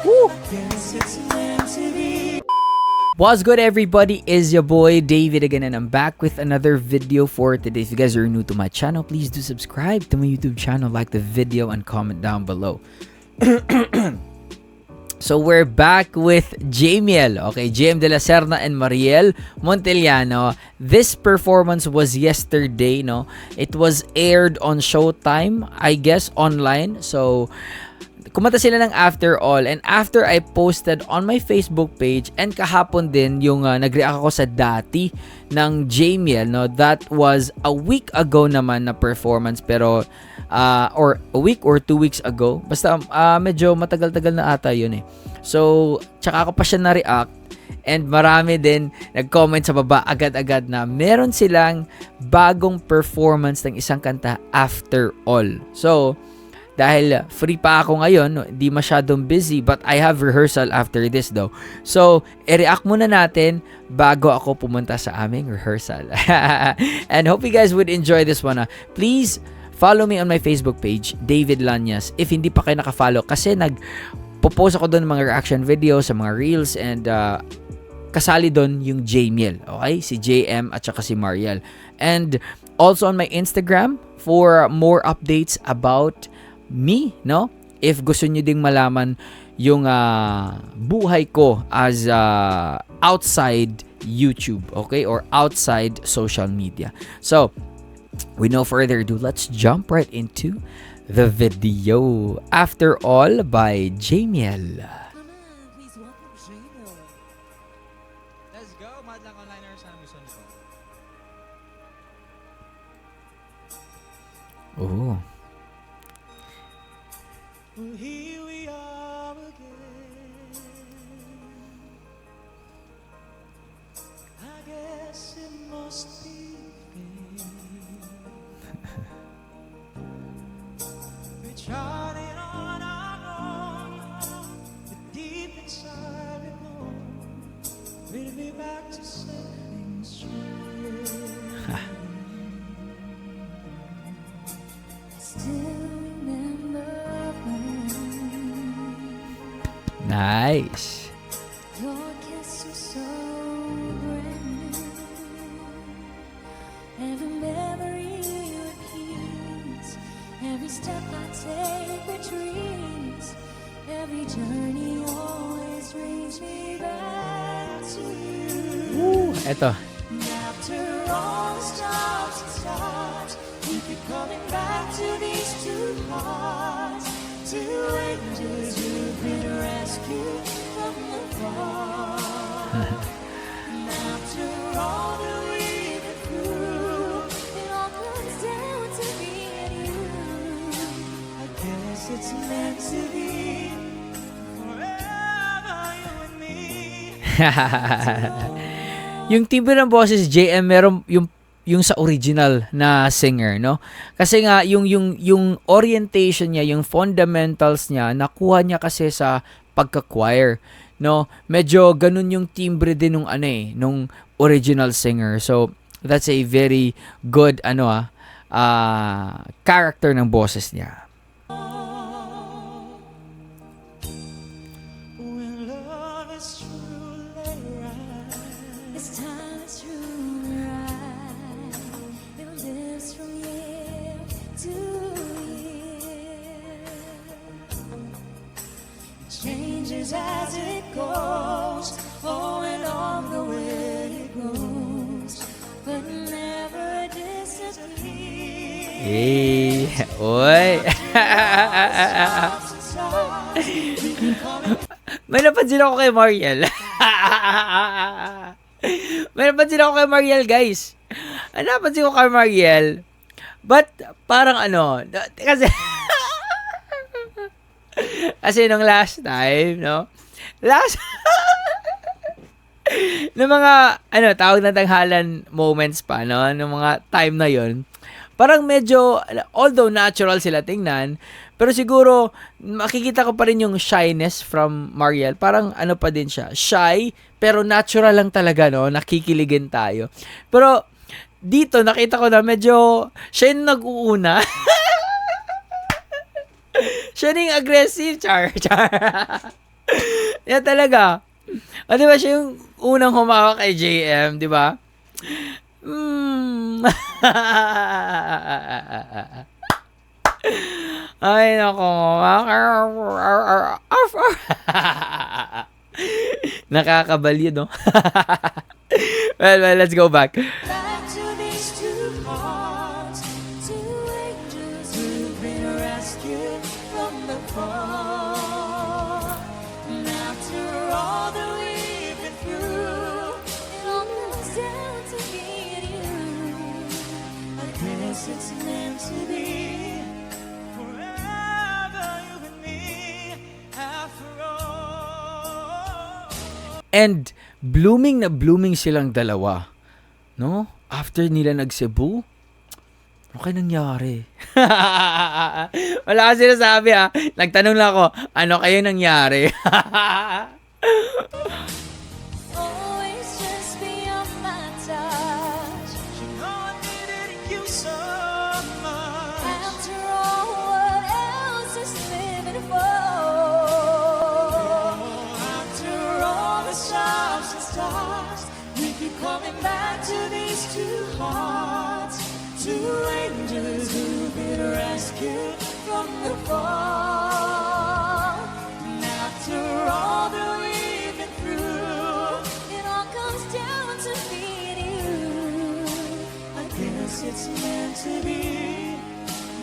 Woo! What's good, everybody? Is your boy David again, and I'm back with another video for today. If you guys are new to my channel, please do subscribe to my YouTube channel, like the video, and comment down below. So we're back with Jamiel, okay, JM De La Serna and Mariel Montellano. This performance was yesterday, no? It was aired on Showtime, I guess, online. So kumanta sila ng After All, and after I posted on my Facebook page, and kahapon din yung nag-react ako sa dati ng Jamiel, no? That was a week ago naman na performance, pero or a week or 2 weeks ago, basta medyo matagal-tagal na ata yun eh. So tsaka ako pa siya na-react, and marami din nag-comment sa baba agad-agad na meron silang bagong performance ng isang kanta, After All. So dahil free pa ako ngayon, di masyadong busy, but I have rehearsal after this though. So, i-react muna natin bago ako pumunta sa aming rehearsal. And hope you guys would enjoy this one. Please follow me on my Facebook page, David Lanyas, if hindi pa kayo nakafollow, kasi nag-post ako doon ng mga reaction videos, sa mga reels, and kasali doon yung Jamiel, okay? Si JM at saka si Mariel. And also on my Instagram for more updates about me, no? If gusto nyo ding malaman yung buhay ko as outside YouTube, okay? Or outside social media. So, with no further ado, let's jump right into the video. After All by Jamiel. Let's go, madlang onliners sa mission ko. Oh. Well, here we are again. I guess it must be we're charting on our own, but deep inside we know we'll be back to setting straight. Still remember Nice. your kiss was so brand new. Every memory repeats. Every step I take retreats. Every journey always brings me back to you. Eto. After all the stops and starts, we keep coming back to these two hearts. Two angels who've been rescued from the fall. And after all that we've been through, it all comes down to me and you. I guess it's meant to be forever, you and me. Yung timbre ng boses JM, meron yung sa original na singer, no? Kasi nga yung orientation niya, yung fundamentals niya, nakuha niya kasi sa pagka-choir, no? Medyo ganun yung timbre din nung original singer. So that's a very good character ng boses niya. When love is truly right, this time is truly right. It lives from year to year. It changes as it goes, oh, and all the way it goes, but never disappears. Eh, oy. May napansin ako kay Mariel. May napansin ako kay Mariel, guys. Napansin ko kay Mariel. But, parang kasi, kasi nung last time, no? Nung mga, tawag na tanghalan moments pa, no? Nung mga time na yon, parang medyo, although natural sila tingnan, pero siguro, makikita ko pa rin yung shyness from Mariel. Parang pa din siya. Shy, pero natural lang talaga, no? Nakikiligin tayo. Pero, dito, nakita ko na medyo, siya yung nag-uuna. Siya yung aggressive, char. Yan talaga. O, di ba siya yung unang humawak kay JM, di ba? Ay, nako. Nakakabaliw, no? well, let's go back. Back to these two hearts, two angels who've been rescued from the fall. And after all that we've been through, it all comes down to me and you. I guess it's meant to be. Forever you and me, after all. And blooming na blooming silang dalawa. No? After nila nag-Cebu, ano kayo nangyari? Wala kasi sinasabi ha. Nagtanong lang ako, ano kayo nangyari? Always just beyond my touch. You know I needed you so much. After all, what else is living for? After all the stops and stars, we keep coming back to these two hearts, two angels who've been rescued from the fall. And after all that we've been through, it all comes down to me and you. I guess it's meant to be.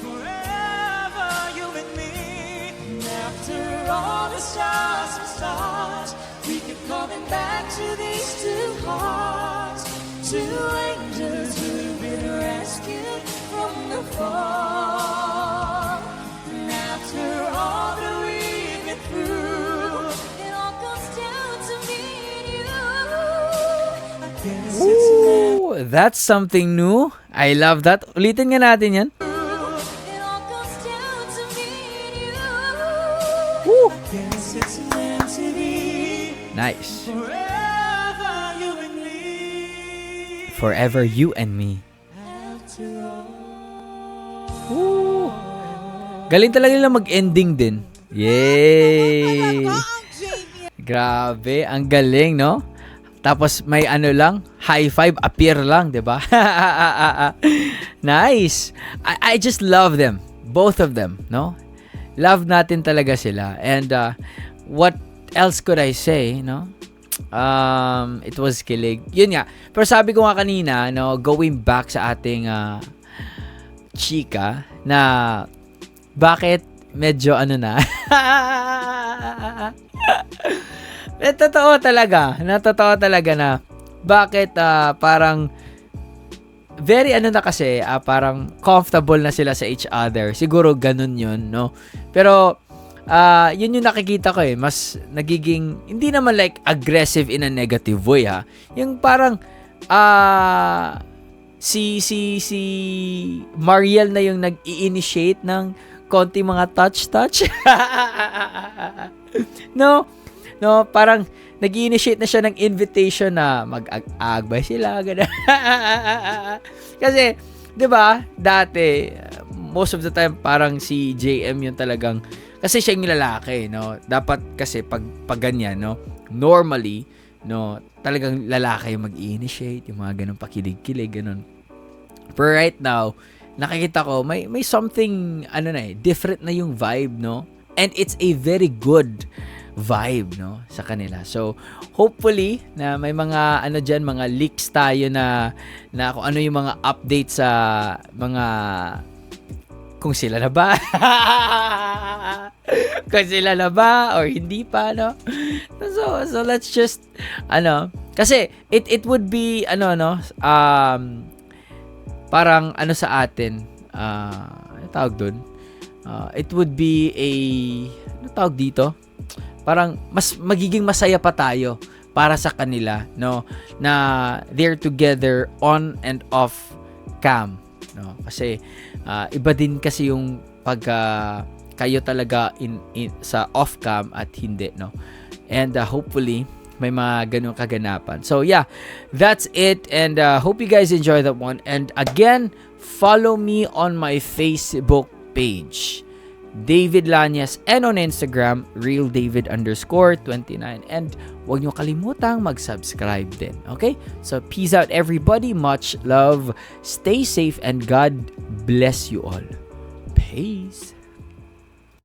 Forever you and me. And after all the stars and stars, we keep coming back to these two hearts, two angels who've been rescued from the fall. And after all that we've been through, it all comes down to me and you. I guess it's meant Ooh, that's something new. I love that. Ulitin nga natin yan. to. It all comes down to me and you. Woo! I guess it's meant to be. Nice. Forever you and me. Forever you and me. After all. Woo! Galing talaga nila mag-ending din. Yay! Grabe, ang galing, no? Tapos may ano lang, high five appear lang, 'di ba? Nice. I just love them. Both of them, no? Love natin talaga sila. And what else could I say, no? It was kilig. Yun nga. Pero sabi ko nga kanina, no, going back sa ating chika na bakit medyo ano na. Totoo talaga na bakit parang very ano na kasi parang comfortable na sila sa each other. Siguro ganun yun, no? Pero yun yung nakikita ko mas nagiging hindi naman like aggressive in a negative way ha. Yung parang si Mariel na yung nag-i-initiate ng konti mga touch. No, parang nag-i-initiate na siya ng invitation na mag-agbay sila ganun. Kasi 'di ba dati most of the time parang si JM yung talagang kasi siya yung lalaki, no? Dapat kasi pag ganyan, no? Normally, no, talagang lalaki yung mag-initiate, yung mga ganun pakilig-kilig, ganun. But right now, nakikita ko may something different na yung vibe, no? And it's a very good vibe, no, sa kanila. So, hopefully na may mga mga leaks tayo na kung ano yung mga updates sa mga kung sila na ba kung sila na ba or hindi pa, no? So let's just kasi it would be parang sa atin ano tawag doon, it would be a ano tawag dito, parang mas magiging masaya pa tayo para sa kanila, no, na they're together on and off cam, no, kasi iba din kasi yung pag kayo talaga in sa off cam at hindi, no, and hopefully may mga ganung kaganapan. So yeah, that's it, and hope you guys enjoy that one. And again, follow me on my Facebook page. David Lanyas, and on Instagram, realdavid_29. And huwag nyo kalimutang mag-subscribe din. Okay? So, peace out everybody. Much love. Stay safe and God bless you all. Peace.